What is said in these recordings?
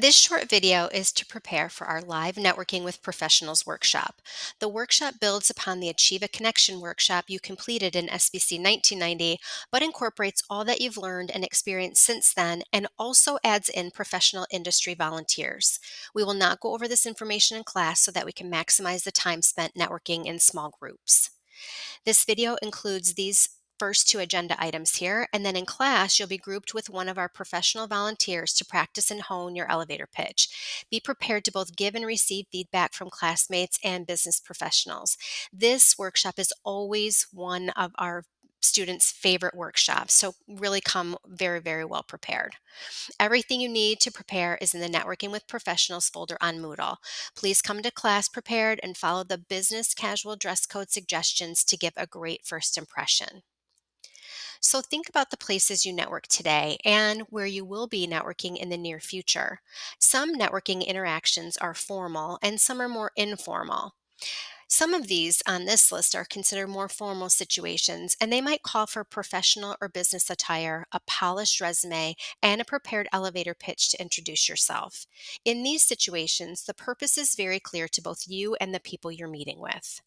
This short video is to prepare for our live Networking with Professionals workshop. The workshop builds upon the Achieve a Connection workshop you completed in SBC 1990, but incorporates all that you've learned and experienced since then and also adds in professional industry volunteers. We will not go over this information in class so that we can maximize the time spent networking in small groups. This video includes these first two agenda items here, and then in class, you'll be grouped with one of our professional volunteers to practice and hone your elevator pitch. Be prepared to both give and receive feedback from classmates and business professionals. This workshop is always one of our students' favorite workshops, so really come very, very well prepared. Everything you need to prepare is in the Networking with Professionals folder on Moodle. Please come to class prepared and follow the business casual dress code suggestions to give a great first impression. So think about the places you network today and where you will be networking in the near future. Some networking interactions are formal and some are more informal. Some of these on this list are considered more formal situations, and they might call for professional or business attire, a polished resume, and a prepared elevator pitch to introduce yourself. In these situations, the purpose is very clear to both you and the people you're meeting with.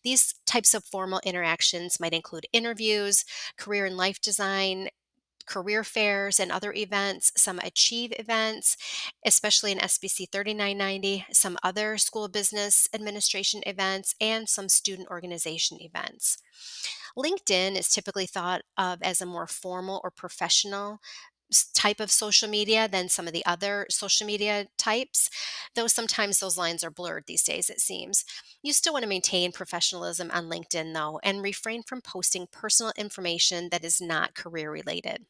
These types of formal interactions might include interviews, career and life design, career fairs and other events, some Achieve events, especially in SBC 3990, some other school business administration events, and some student organization events. LinkedIn is typically thought of as a more formal or professional type of social media than some of the other social media types, though sometimes those lines are blurred these days, it seems. You still want to maintain professionalism on LinkedIn, though, and refrain from posting personal information that is not career related.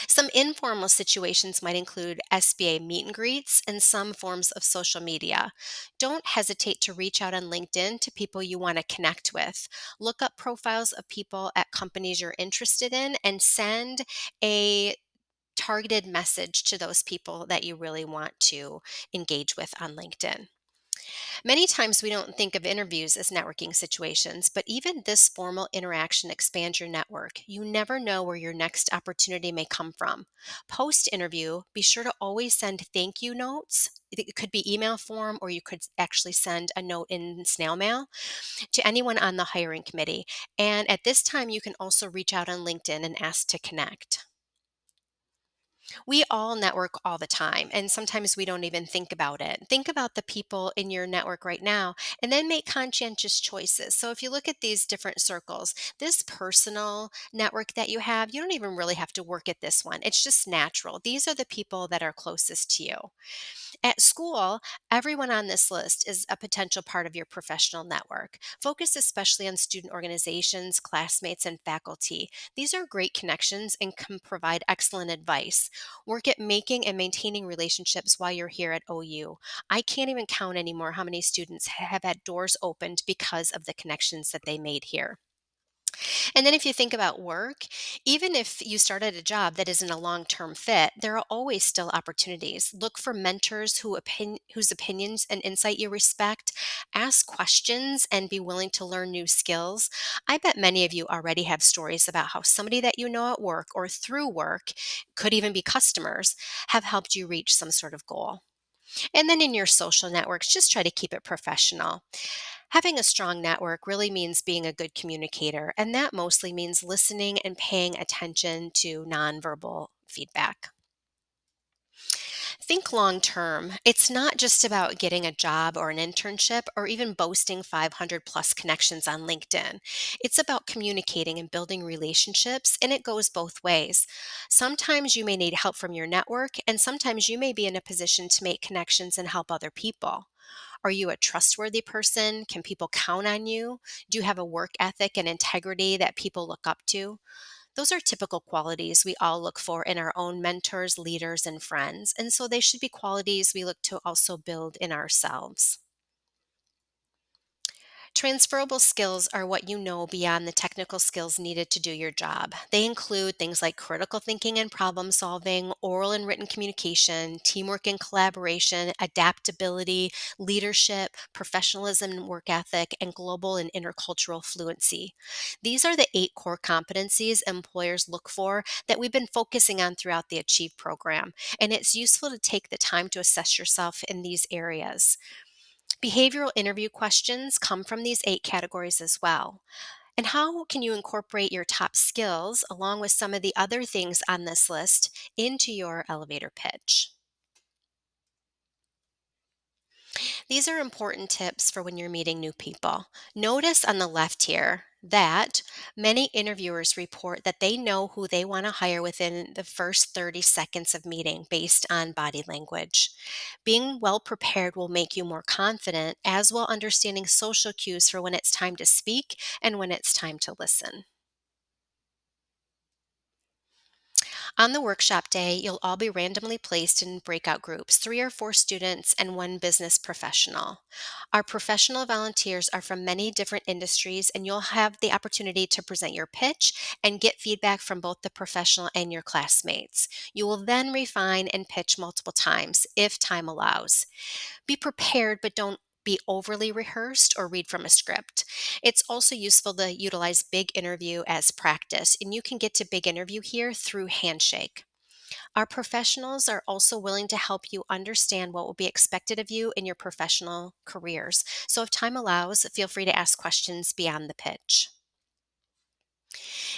Some informal situations might include SBA meet and greets and some forms of social media. Don't hesitate to reach out on LinkedIn to people you want to connect with. Look up profiles of people at companies you're interested in and send a targeted message to those people that you really want to engage with on LinkedIn. Many times we don't think of interviews as networking situations, but even this formal interaction expands your network. You never know where your next opportunity may come from. Post interview, be sure to always send thank you notes. It could be email form, or you could actually send a note in snail mail to anyone on the hiring committee. And at this time, you can also reach out on LinkedIn and ask to connect. We all network all the time, and sometimes we don't even think about it. Think about the people in your network right now, and then make conscientious choices. So, if you look at these different circles, this personal network that you have, you don't even really have to work at this one. It's just natural. These are the people that are closest to you. At school, everyone on this list is a potential part of your professional network. Focus especially on student organizations, classmates, and faculty. These are great connections and can provide excellent advice. Work at making and maintaining relationships while you're here at OU. I can't even count anymore how many students have had doors opened because of the connections that they made here. And then if you think about work, even if you started a job that isn't a long-term fit, there are always still opportunities. Look for mentors whose opinions and insight you respect. Ask questions and be willing to learn new skills. I bet many of you already have stories about how somebody that you know at work or through work, could even be customers, have helped you reach some sort of goal. And then in your social networks, just try to keep it professional. Having a strong network really means being a good communicator, and that mostly means listening and paying attention to nonverbal feedback. Think long term. It's not just about getting a job or an internship or even boasting 500 plus connections on LinkedIn. It's about communicating and building relationships, and it goes both ways. Sometimes you may need help from your network, and sometimes you may be in a position to make connections and help other people. Are you a trustworthy person? Can people count on you? Do you have a work ethic and integrity that people look up to? Those are typical qualities we all look for in our own mentors, leaders, and friends. And so they should be qualities we look to also build in ourselves. Transferable skills are what you know beyond the technical skills needed to do your job. They include things like critical thinking and problem solving, oral and written communication, teamwork and collaboration, adaptability, leadership, professionalism and work ethic, and global and intercultural fluency. These are the 8 core competencies employers look for that we've been focusing on throughout the Achieve program, and it's useful to take the time to assess yourself in these areas. Behavioral interview questions come from these 8 categories as well. And how can you incorporate your top skills along with some of the other things on this list into your elevator pitch? These are important tips for when you're meeting new people. Notice on the left here that many interviewers report that they know who they want to hire within the first 30 seconds of meeting based on body language. Being well prepared will make you more confident, as will understanding social cues for when it's time to speak and when it's time to listen. On the workshop day, you'll all be randomly placed in breakout groups, 3 or 4 students and 1 business professional. Our professional volunteers are from many different industries, and you'll have the opportunity to present your pitch and get feedback from both the professional and your classmates. You will then refine and pitch multiple times if time allows. Be prepared, but don't be overly rehearsed or read from a script. It's also useful to utilize Big Interview as practice, and you can get to Big Interview here through Handshake. Our professionals are also willing to help you understand what will be expected of you in your professional careers. So, if time allows, feel free to ask questions beyond the pitch.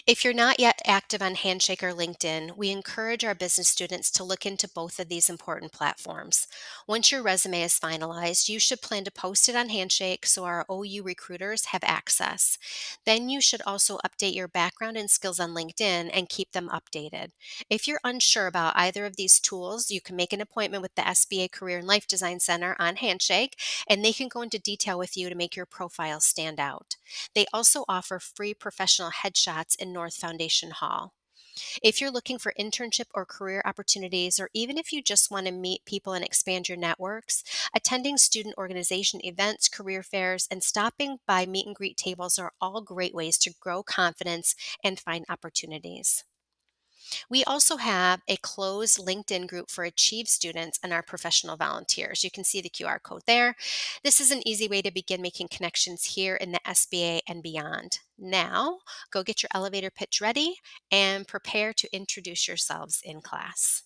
If you're not yet active on Handshake or LinkedIn, we encourage our business students to look into both of these important platforms. Once your resume is finalized, you should plan to post it on Handshake so our OU recruiters have access. Then you should also update your background and skills on LinkedIn and keep them updated. If you're unsure about either of these tools, you can make an appointment with the SBA Career and Life Design Center on Handshake, and they can go into detail with you to make your profile stand out. They also offer free professional headshots in North Foundation Hall. If you're looking for internship or career opportunities, or even if you just want to meet people and expand your networks, attending student organization events, career fairs, and stopping by meet and greet tables are all great ways to grow confidence and find opportunities. We also have a closed LinkedIn group for Achieve students and our professional volunteers. You can see the QR code there. This is an easy way to begin making connections here in the SBA and beyond. Now, go get your elevator pitch ready and prepare to introduce yourselves in class.